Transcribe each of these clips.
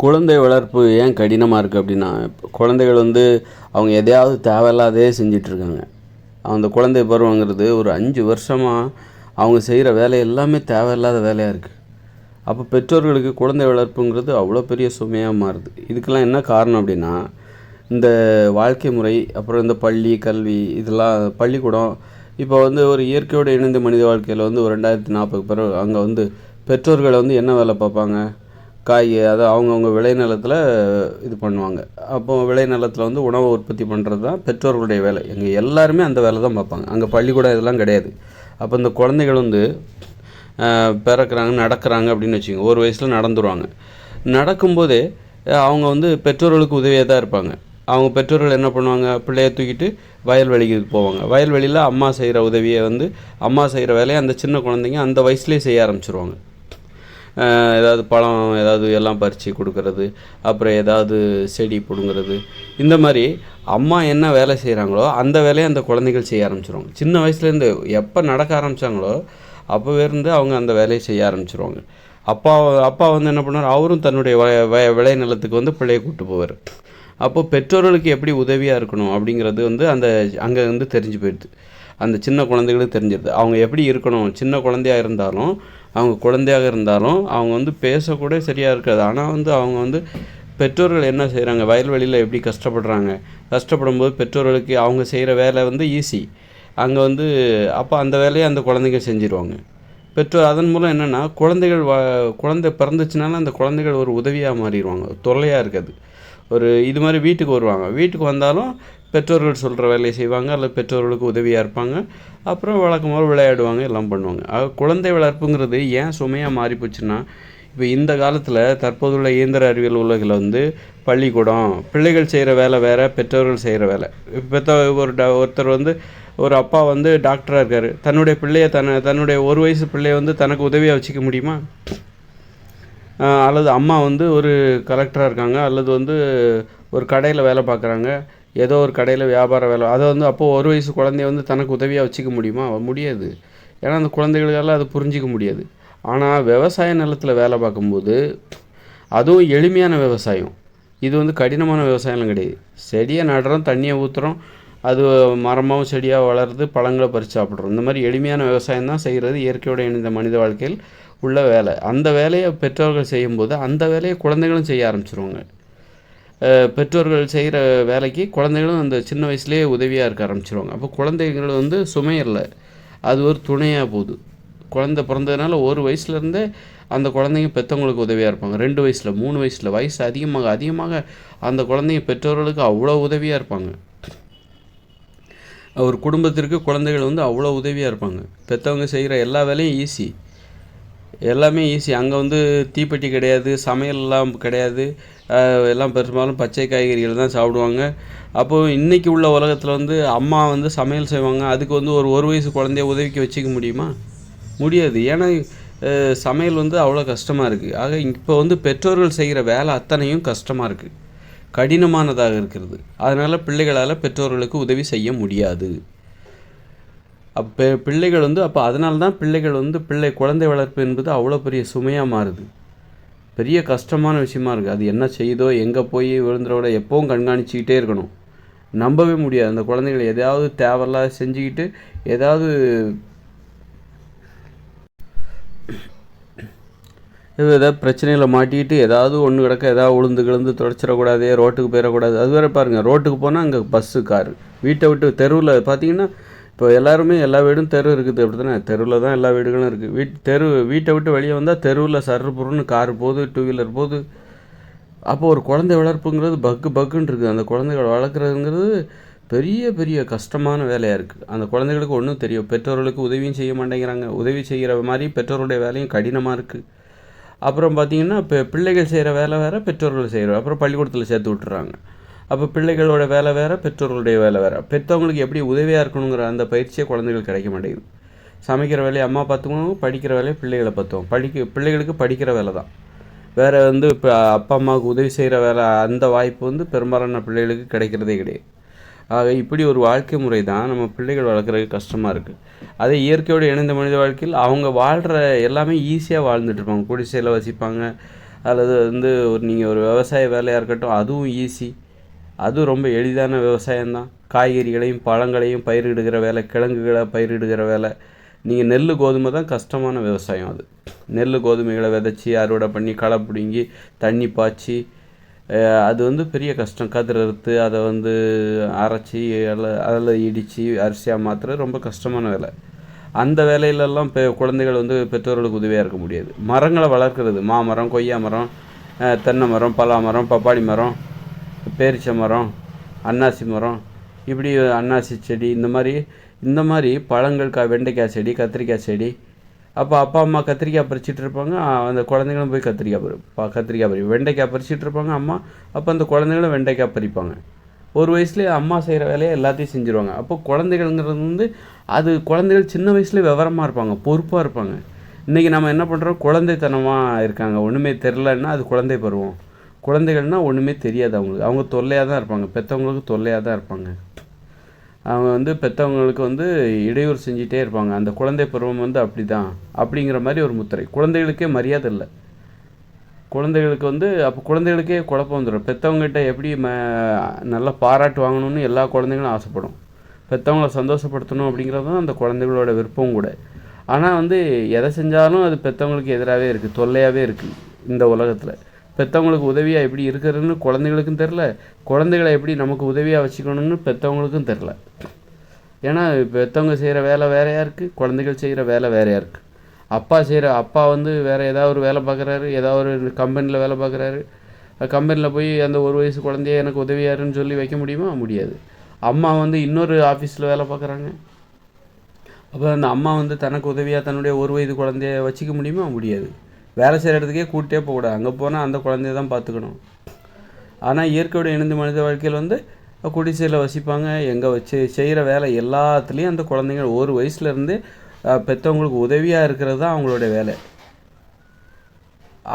குழந்தை வளர்ப்பு ஏன் கடினமாக இருக்குது அப்படின்னா, குழந்தைகள் அவங்க எதையாவது தேவையில்லாதே செஞ்சிட்ருக்காங்க. அந்த குழந்தை பருவங்கிறது ஒரு 5 வருஷமாக அவங்க செய்கிற வேலை எல்லாமே தேவையில்லாத வேலையாக இருக்குது. அப்போ பெற்றோர்களுக்கு குழந்தை வளர்ப்புங்கிறது அவ்வளோ பெரிய சுமையாக மாறுது. இதுக்கெல்லாம் என்ன காரணம் அப்படின்னா, இந்த வாழ்க்கை முறை, அப்புறம் இந்த பள்ளி, கல்வி, இதெல்லாம் பள்ளிக்கூடம். இப்போ ஒரு இயற்கையோடு இணைந்த மனித வாழ்க்கையில் ஒரு 2040 பிறகு அங்கே பெற்றோர்களை என்ன வேலை பார்ப்பாங்க? அதாவது அவங்கவுங்க விளைநிலத்தில் இது பண்ணுவாங்க. அப்போது விளைநிலத்தில் உணவை உற்பத்தி பண்ணுறது தான் பெற்றோர்களுடைய வேலை. எங்கள் எல்லாருமே அந்த வேலை தான் பார்ப்பாங்க. அங்கே பள்ளிக்கூடம் இதெல்லாம் கிடையாது. அப்போ இந்த குழந்தைகள் பிறக்கிறாங்க, நடக்கிறாங்க அப்படின்னு வச்சுக்கோங்க. ஒரு வயசில் நடந்துருவாங்க. நடக்கும்போதே அவங்க பெற்றோர்களுக்கு உதவியாக தான் இருப்பாங்க. அவங்க பெற்றோர்கள் என்ன பண்ணுவாங்க? பிள்ளையை தூக்கிட்டு வயல்வெளிக்கு போவாங்க. வயல்வெளியில் அம்மா செய்கிற உதவியை அம்மா செய்கிற வேலையை அந்த சின்ன குழந்தைங்க அந்த வயசுலேயே செய்ய ஆரம்பிச்சிருவாங்க. ஏதாவது பழம் ஏதாவது எல்லாம் பறித்து கொடுக்கறது, அப்புறம் ஏதாவது செடி பிடுங்கிறது, இந்த மாதிரி அம்மா என்ன வேலை செய்கிறாங்களோ அந்த வேலையை அந்த குழந்தைகள் செய்ய ஆரம்பிச்சிருவாங்க. சின்ன வயசுலேருந்து எப்போ நடக்க ஆரம்பித்தாங்களோ அப்போவே அவங்க அந்த வேலையை செய்ய ஆரம்பிச்சிருவாங்க. அப்பா அப்பா என்ன பண்ணுவார்? அவரும் தன்னுடைய விளை நிலத்துக்கு பிள்ளையை கூப்பிட்டு போவார். அப்போது பெற்றோர்களுக்கு எப்படி உதவியாக இருக்கணும் அப்படிங்கிறது அந்த அங்கே தெரிஞ்சு போயிடுது. அந்த சின்ன குழந்தைகளுக்கு தெரிஞ்சிருது அவங்க எப்படி இருக்கணும். சின்ன குழந்தையாக இருந்தாலும், அவங்க குழந்தையாக இருந்தாலும் அவங்க பேசக்கூட சரியாக இருக்காது. ஆனால் அவங்க பெற்றோர்கள் என்ன செய்கிறாங்க, வயல்வெளியில் எப்படி கஷ்டப்படுறாங்க, கஷ்டப்படும்போது பெற்றோர்களுக்கு அவங்க செய்கிற வேலை ஈஸி. அங்கே அப்போ அந்த வேலையை அந்த குழந்தைங்க செஞ்சுருவாங்க. பெற்றோர் அதன் மூலம் என்னென்னா குழந்தை பிறந்துச்சுனாலும் அந்த குழந்தைகள் ஒரு உதவியாக மாறிடுவாங்க, தொல்லையாக இருக்காது. இது மாதிரி வீட்டுக்கு வருவாங்க. வீட்டுக்கு வந்தாலும் பெற்றோர்கள் சொல்கிற வேலையை செய்வாங்க, அல்லது பெற்றோர்களுக்கு உதவியாக இருப்பாங்க. அப்புறம் வழக்கமாக விளையாடுவாங்க, எல்லாம் பண்ணுவாங்க. குழந்தை வளர்ப்புங்கிறது ஏன் சுமையாக மாறிப்போச்சுன்னா, இப்போ இந்த காலத்தில் தற்போதுள்ள இயந்திர அறிவியல் உலகில் பள்ளிக்கூடம், பிள்ளைகள் செய்கிற வேலை வேறு, பெற்றோர்கள் செய்கிற வேலை. ஒருத்தர் ஒரு அப்பா டாக்டராக இருக்கார். தன்னுடைய பிள்ளையை தன்னுடைய ஒரு வயசு பிள்ளையை தனக்கு உதவியாக வச்சுக்க முடியுமா? அல்லது அம்மா ஒரு கலெக்டராக இருக்காங்க, அல்லது ஒரு கடையில் வேலை பார்க்குறாங்க, ஏதோ ஒரு கடையில் வியாபார வேலை. அதை அப்போது ஒரு வயசு குழந்தைய தனக்கு உதவியாக வச்சுக்க முடியுமா? முடியாது. ஏன்னா அந்த குழந்தைகளுக்கெல்லாம் அதை புரிஞ்சிக்க முடியாது. ஆனால் விவசாய நிலத்தில் வேலை பார்க்கும்போது, அதுவும் எளிமையான விவசாயம், இது கடினமான விவசாயம்லாம் கிடையாது. செடியை நடுறோம், தண்ணியை ஊற்றுறோம், அது மரமாகவும் செடியாக வளருது, பழங்களை பறித்து சாப்பிட்றோம். இந்த மாதிரி எளிமையான விவசாயம் தான் செய்கிறது இயற்கையோடு இணைந்த மனித வாழ்க்கையில் உள்ள வேலை. அந்த வேலையை பெற்றோர்கள் செய்யும்போது அந்த வேலையை குழந்தைகளும் செய்ய ஆரம்பிச்சிருவாங்க. பெற்றோர்கள் செய்கிற வேலைக்கு குழந்தைகளும் அந்த சின்ன வயசுலேயே உதவியாக இருக்க ஆரம்பிச்சிருவாங்க. அப்போ குழந்தைகள் சுமை இல்லை, அது ஒரு துணையாக போகுது. குழந்தை பிறந்ததுனால ஒரு வயசுலேருந்தே அந்த குழந்தைங்க பெற்றவங்களுக்கு உதவியாக இருப்பாங்க. 2 வயசில், 3 வயசில், வயசு அதிகமாக அந்த குழந்தைங்க பெற்றோர்களுக்கு அவ்வளோ உதவியாக இருப்பாங்க. ஒரு குடும்பத்திற்கு குழந்தைகள் அவ்வளோ உதவியாக இருப்பாங்க. பெற்றவங்க செய்கிற எல்லா வேலையும் ஈஸி, எல்லாமே ஈஸி. அங்கே தீப்பெட்டி கிடையாது, சமையல்லாம் கிடையாது. எல்லாம் பெரும்பாலும் பச்சை காய்கறிகள் தான் சாப்பிடுவாங்க. அப்போது இன்றைக்கி உள்ள உலகத்தில் அம்மா சமையல் செய்வாங்க. அதுக்கு ஒரு வயசு குழந்தைய உதவிக்கு வச்சுக்க முடியுமா? முடியாது. ஏன்னா சமையல் அவ்வளோ கஷ்டமாக இருக்குது. ஆக இப்போ பெற்றோர்கள் செய்கிற வேலை அத்தனையும் கஷ்டமாக இருக்குது, கடினமானதாக இருக்கிறது. அதனால் பிள்ளைகளால் பெற்றோர்களுக்கு உதவி செய்ய முடியாது. அப்போ பிள்ளைகள் அப்போ அதனால தான் பிள்ளைகள் குழந்தை வளர்ப்பு என்பது அவ்வளோ பெரிய சுமையாக மாறுது, பெரிய கஷ்டமான விஷயமா இருக்குது. அது என்ன செய்யுதோ, எங்கே போய் விழுந்துரோட எப்போவும் கண்காணிச்சிக்கிட்டே இருக்கணும். நம்பவே முடியாது. அந்த குழந்தைகள் எதாவது தேவையில்லாத செஞ்சுக்கிட்டு ஏதாவது பிரச்சனையில் மாட்டிக்கிட்டு ஏதாவது ஒன்று கிடக்க, ஏதாவது விழுந்து தொடச்சிடக்கூடாது, ரோட்டுக்கு போயிடக்கூடாது. அது வேறு பாருங்கள், ரோட்டுக்கு போனால் அங்கே பஸ்ஸு, காரு, வீட்டை விட்டு தெருவில் பார்த்தீங்கன்னா இப்போ எல்லாருமே எல்லா வீடும் தெரு இருக்குது, அப்படி தானே? தெருவில் தான் எல்லா வீடுகளும் இருக்குது. வீட்டை விட்டு வெளியே வந்தால் தெருவில் சர்றுப்புறன்னு கார் போகுது, 2 வீலர் போகுது. அப்போது ஒரு குழந்தை வளர்ப்புங்கிறது பக்குன்னு இருக்குது. அந்த குழந்தைகளை வளர்க்குறதுங்கிறது பெரிய கஷ்டமான வேலையாக இருக்குது. அந்த குழந்தைகளுக்கு ஒன்றும் தெரியும், பெற்றோர்களுக்கு உதவியும் செய்ய மாட்டேங்கிறாங்க. உதவி செய்கிற மாதிரி பெற்றோருடைய வேலையும் கடினமாக இருக்குது. அப்புறம் பார்த்திங்கன்னா இப்போ பிள்ளைகள் செய்கிற வேலை வேறு, பெற்றோர்கள் செய்கிற, அப்புறம் பள்ளிக்கூடத்தில் சேர்த்து விட்டுறாங்க. அப்போ பிள்ளைகளோட வேலை வேறு, பெற்றோர்களுடைய வேலை வேறு. பெற்றவங்களுக்கு எப்படி உதவியாக இருக்கணுங்கிற அந்த பயிற்சியை குழந்தைகள் கிடைக்க மாட்டேங்குது. சமைக்கிற வேலையை அம்மா பார்த்துக்கணும், படிக்கிற வேலையை பிள்ளைகளை பார்த்துவோம். பிள்ளைகளுக்கு படிக்கிற வேலை தான். வேறு இப்போ அப்பா அம்மாவுக்கு உதவி செய்கிற வேலை, அந்த வாய்ப்பு பெரும்பாலான பிள்ளைகளுக்கு கிடைக்கிறதே கிடையாது. ஆக இப்படி ஒரு வாழ்க்கை முறை தான் நம்ம பிள்ளைகள் வளர்க்குறதுக்கு கஷ்டமாக இருக்குது. அதே இயற்கையோடு இணைந்த மனித வாழ்க்கையில் அவங்க வாழ்கிற எல்லாமே ஈஸியாக வாழ்ந்துட்டுருப்பாங்க. குடிசையில் வசிப்பாங்க, அல்லது வந்து நீங்கள் ஒரு விவசாய வேலையாக இருக்கட்டும், அதுவும் ஈஸி. அதுவும் ரொம்ப எளிதான விவசாயம்தான். காய்கறிகளையும் பழங்களையும் பயிரிடுகிற வேலை, கிழங்குகளை பயிரிடுகிற வேலை. நீங்கள் நெல் கோதுமை தான் கஷ்டமான விவசாயம். அது நெல் கோதுமைகளை விதைச்சி அறுவடை பண்ணி களை பிடுங்கி தண்ணி பாய்ச்சி அது வந்து பெரிய கஷ்டம். கதிர் அறுத்து அதை வந்து அரைச்சி அதில் இடித்து அரிசியாக மாற்றுறது ரொம்ப கஷ்டமான வேலை. அந்த வேலையிலெல்லாம் குழந்தைகள் வந்து பெற்றோர்களுக்கு உதவியாக இருக்க முடியாது. மரங்களை வளர்க்குறது, மாமரம், கொய்யா மரம், தென்னை மரம், பலா மரம், பப்பாளி மரம், பேரிச்சை மரம், அன்னாசி மரம், இப்படி அன்னாசி செடி, இந்த மாதிரி பழங்கள், வெண்டைக்காய் செடி, கத்திரிக்காய் செடி. அப்போ அப்பா அம்மா கத்திரிக்காய் பறிச்சிட்டு இருப்பாங்க, அந்த குழந்தைங்களும் போய் கத்திரிக்காய் பறி வெண்டைக்காய் பறிச்சிட்டு இருப்பாங்க அம்மா. அப்போ அந்த குழந்தைங்களும் வெண்டைக்காய் பறிப்பாங்க. ஒரு வயசுலேயே அம்மா செய்கிற வேலையை எல்லாத்தையும் செஞ்சுருவாங்க. அப்போ குழந்தைகள்ங்கிறது வந்து அது குழந்தைகள் சின்ன வயசுலேயே விவரமாக இருப்பாங்க, பொறுப்பாக இருப்பாங்க. இன்றைக்கி நம்ம என்ன பண்ணுறோம், குழந்தைத்தனமாக இருக்காங்க, ஒன்றுமே தெரிலன்னா அது குழந்தை பருவம். குழந்தைகள்னால் ஒன்றுமே தெரியாது அவங்களுக்கு. அவங்க தொல்லையாக தான் இருப்பாங்க, பெற்றவங்களுக்கு தொல்லையாக தான் இருப்பாங்க. அவங்க வந்து பெற்றவங்களுக்கு வந்து இடையூறு செஞ்சிட்டே இருப்பாங்க. அந்த குழந்தை பருவம் வந்து அப்படி தான் அப்படிங்கிற மாதிரி ஒரு முத்திரை. குழந்தைகளுக்கே மரியாதை இல்லை. குழந்தைகளுக்கு வந்து அப்போ குழந்தைகளுக்கே குழப்பம் வந்துடும். பெற்றவங்ககிட்ட எப்படி நல்லா பாராட்டு வாங்கணும்னு எல்லா குழந்தைங்களும் ஆசைப்படும். பெற்றவங்களை சந்தோஷப்படுத்தணும் அப்படிங்கிறது தான் அந்த குழந்தைகளோட விருப்பம் கூட. ஆனால் வந்து எதை செஞ்சாலும் அது பெற்றவங்களுக்கு எதிராகவே இருக்குது, தொல்லையாகவே இருக்குது இந்த உலகத்தில். பெற்றவங்களுக்கு உதவியாக எப்படி இருக்கிறதுன்னு குழந்தைகளுக்கும் தெரில, குழந்தைகளை எப்படி நமக்கு உதவியாக வச்சுக்கணும்னு பெற்றவங்களுக்கும் தெரில. ஏன்னா பெற்றவங்க செய்கிற வேலை வேறையாக இருக்குது, குழந்தைகள் செய்கிற வேலை வேறையாக இருக்குது. அப்பா வந்து வேறு ஏதாவது ஒரு வேலை பார்க்குறாரு, ஏதாவது ஒரு கம்பெனியில் வேலை பார்க்குறாரு. கம்பெனியில் போய் அந்த ஒரு வயசு குழந்தைய எனக்கு உதவியாருன்னு சொல்லி வைக்க முடியுமா? முடியாது. அம்மா வந்து இன்னொரு ஆஃபீஸில் வேலை பார்க்குறாங்க. அப்போ அந்த அம்மா வந்து தனக்கு உதவியாக தன்னுடைய ஒரு வயது குழந்தைய வச்சுக்க முடியுமா? முடியாது. வேலை செய்கிற இடத்துக்கே கூட்டிகிட்டே போகக்கூடாது, அங்கே போனால் அந்த குழந்தைய தான் பார்த்துக்கணும். ஆனால் இயற்கையோடு இணைந்த மனித வாழ்க்கையில் வந்து குடிசையில் வசிப்பாங்க. எங்கே வச்சு செய்கிற வேலை எல்லாத்துலேயும் அந்த குழந்தைங்க ஒரு வயசுலேருந்து பெற்றவங்களுக்கு உதவியாக இருக்கிறது தான் அவங்களோட வேலை.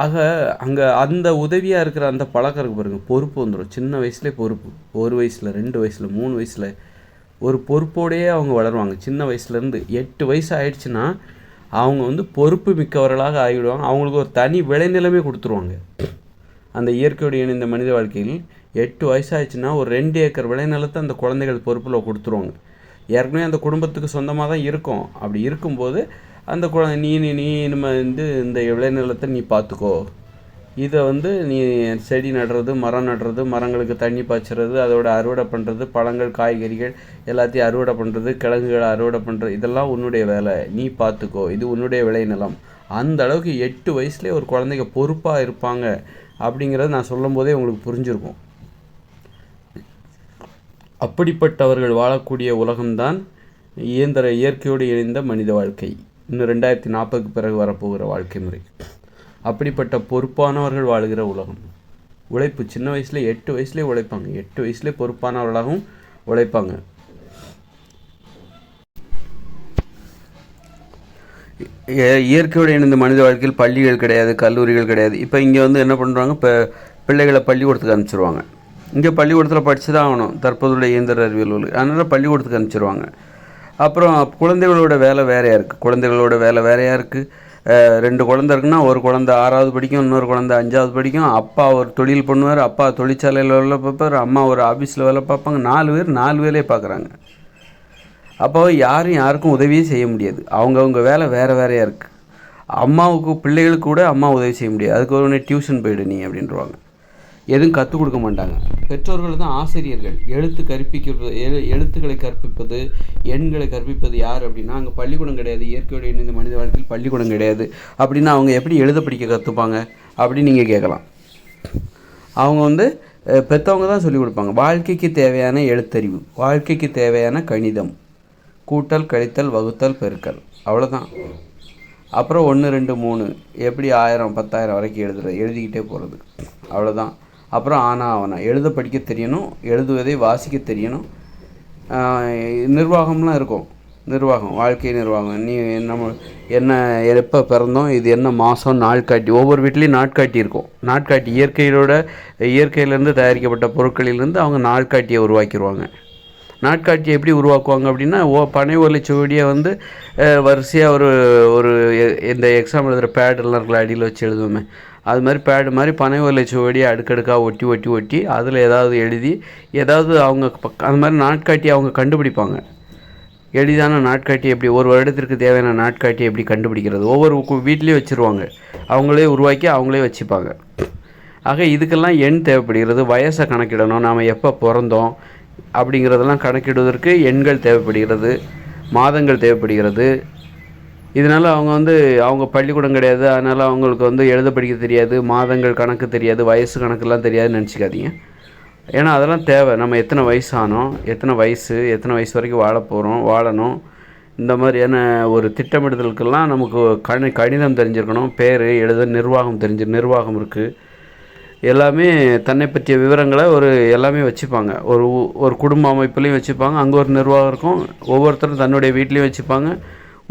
ஆக அங்கே அந்த உதவியாக இருக்கிற அந்த பழக்கம் இருக்கு பாருங்கள், பொறுப்பு வந்துடும். சின்ன வயசுலேயே பொறுப்பு, 1 வயசில் 2 வயசில் 3 வயசில் ஒரு பொறுப்போடையே அவங்க வளருவாங்க. சின்ன வயசுலேருந்து 8 வயசு ஆயிடுச்சுன்னா அவங்க வந்து பொறுப்பு மிக்கவர்களாக ஆகிவிடுவாங்க. அவங்களுக்கு ஒரு தனி விளைநிலமே கொடுத்துருவாங்க. அந்த இயற்கையோடு இணைந்த மனித வாழ்க்கையில் 8 வயசாகிடுச்சுன்னா ஒரு 2 ஏக்கர் விளைநிலத்தை அந்த குழந்தைகள் பொறுப்பில் கொடுத்துருவாங்க. ஏற்கனவே அந்த குடும்பத்துக்கு சொந்தமாக தான் இருக்கும். அப்படி இருக்கும்போது அந்த நீ நம்ம வந்து இந்த விளைநிலத்தை நீ பார்த்துக்கோ, இதை வந்து நீ செடி நடுறது, மரம் நடுறது, மரங்களுக்கு தண்ணி பாய்ச்சுறது, அதோட அறுவடை பண்ணுறது, பழங்கள் காய்கறிகள் எல்லாத்தையும் அறுவடை பண்ணுறது, கிழங்குகளை அறுவடை பண்ணுறது, இதெல்லாம் உன்னுடைய வேலை, நீ பார்த்துக்கோ, இது உன்னுடைய விளைநிலம். அந்த அளவுக்கு 8 வயசுலேயே ஒரு குழந்தைங்க பொறுப்பாக இருப்பாங்க அப்படிங்கிறது நான் சொல்லும் போதே உங்களுக்கு புரிஞ்சிருக்கும். அப்படிப்பட்டவர்கள் வாழக்கூடிய உலகம்தான் இயற்கையோடு இணைந்த மனித வாழ்க்கை. இன்னும் 2040க்கு பிறகு வரப்போகிற வாழ்க்கை முறை. அப்படிப்பட்ட பொறுப்பானவர்கள் வாழுகிற உலகம். உழைப்பு சின்ன வயசுலேயே 8 வயசுலேயே உழைப்பாங்க, 8 வயசுலேயே பொறுப்பானவர்களாகவும் உழைப்பாங்க. இயற்கையோடு இணைந்த மனித வாழ்க்கையில் பள்ளிகள் கிடையாது, கல்லூரிகள் கிடையாது. இப்போ இங்கே வந்து என்ன பண்ணுறாங்க, இப்போ பிள்ளைகளை பள்ளிக்கூடத்துக்கு அனுப்பிச்சிடுவாங்க. இங்கே பள்ளிக்கூடத்தில் படித்து தான் ஆகணும் தற்போதுள்ள இயந்திர அறிவியல். அதனால் பள்ளிக்கூடத்துக்கு அனுப்பிச்சிடுவாங்க. அப்புறம் குழந்தைகளோட வேலை வேறையாக இருக்குது. 2 குழந்தை இருக்குன்னா ஒரு குழந்தை 6வது படிக்கும், இன்னொரு குழந்தை 5வது படிக்கும். அப்பா ஒரு தொழில் பண்ணுவார், அப்பா தொழிற்சாலையில் வேலை பார்ப்பார், அம்மா ஒரு ஆஃபீஸில் வேலை பார்ப்பாங்க. 4 பேர் 4 வேலையை பார்க்குறாங்க. அப்போ யாருக்கும் உதவியே செய்ய முடியாது. அவங்கவுங்க வேலை வேறையாக இருக்குது. அம்மாவுக்கு பிள்ளைகளுக்கு கூட அம்மா உதவி செய்ய முடியாது. அதுக்கு ஒரு டியூஷன் போய்டு நீ அப்படின்றவாங்க. எதுவும் கற்றுக் கொடுக்க மாட்டாங்க. பெற்றோர்கள் தான் ஆசிரியர்கள். எழுத்துக்களை கற்பிப்பது, எண்களை கற்பிப்பது யார் அப்படின்னா அங்கே பள்ளிக்கூடம் கிடையாது. இயற்கையோடு இணைந்த மனித வாழ்க்கையில் பள்ளிக்கூடம் கிடையாது. அப்படின்னா அவங்க எப்படி எழுத படிக்க கற்றுப்பாங்க அப்படின்னு நீங்கள் கேட்கலாம். அவங்க வந்து பெற்றவங்க தான் சொல்லிக் கொடுப்பாங்க. வாழ்க்கைக்கு தேவையான எழுத்தறிவு, வாழ்க்கைக்கு தேவையான கணிதம், கூட்டல், கழித்தல், வகுத்தல், பெருக்கல், அவ்வளோதான். அப்புறம் 1 2 3 எப்படி 1000 10,000 வரைக்கும் எழுதிக்கிட்டே போகிறது, அவ்வளோதான். அப்புறம் ஆவணா எழுத படிக்க தெரியணும், எழுதுவதை வாசிக்க தெரியணும். நிர்வாகம்லாம் இருக்கும். நிர்வாகம், வாழ்க்கை நிர்வாகம். என்ன எப்போ பிறந்தோம், இது என்ன மாதம், நாட்காட்டி. ஒவ்வொரு வீட்லேயும் நாட்காட்டி இருக்கும். நாட்காட்டி இயற்கையிலேருந்து தயாரிக்கப்பட்ட பொருட்களிலிருந்து அவங்க நாட்காட்டியை உருவாக்கிடுவாங்க. நாட்காட்டியை எப்படி உருவாக்குவாங்க அப்படின்னா பனை ஓலைச்சுவடியை வந்து வரிசையாக ஒரு இந்த எக்ஸாம் எழுதுகிற பேடெல்லாம் இருக்குல்ல, அடியில் வச்சு எழுதுவோமே, அது மாதிரி பேடு மாதிரி பனை ஓலைச்சுவடியை அடுக்கடுக்காக ஒட்டி ஒட்டி ஒட்டி அதில் ஏதாவது எழுதி ஏதாவது அவங்க அந்த மாதிரி நாட்காட்டி அவங்க கண்டுபிடிப்பாங்க. எளிதான நாட்காட்டி எப்படி ஒரு வருடத்திற்கு தேவையான நாட்காட்டி எப்படி கண்டுபிடிக்கிறது, ஒவ்வொரு வீட்லேயும் வச்சுருவாங்க, அவங்களே உருவாக்கி அவங்களே வச்சுப்பாங்க. ஆக இதுக்கெல்லாம் எண் தேவைப்படுகிறது. வயசை கணக்கிடணும், நாம் எப்போ பிறந்தோம் அப்படிங்கிறதெல்லாம் கணக்கிடுவதற்கு எண்கள் தேவைப்படுகிறது, மாதங்கள் தேவைப்படுகிறது. இதனால் அவங்க பள்ளிக்கூடம் கிடையாது, அதனால் அவங்களுக்கு எழுத படிக்க தெரியாது, மாதங்கள் கணக்கு தெரியாது, வயசு கணக்கெல்லாம் தெரியாதுன்னு நினச்சிக்காதீங்க. ஏன்னா அதெல்லாம் தேவை. நம்ம எத்தனை வயசானோம், எத்தனை வயசு வரைக்கும் வாழணும், இந்த மாதிரியான ஒரு திட்டமிடுதலுக்கெல்லாம் நமக்கு கணிதம் தெரிஞ்சிருக்கணும், பேர் எழுத நிர்வாகம் இருக்குது. எல்லாமே தன்னை பற்றிய விவரங்களை எல்லாமே வச்சுப்பாங்க. ஒரு குடும்ப அமைப்புலேயும் வச்சுப்பாங்க, அங்கே ஒரு நிர்வாகம் இருக்கும், ஒவ்வொருத்தரும் தன்னுடைய வீட்லேயும் வச்சுப்பாங்க.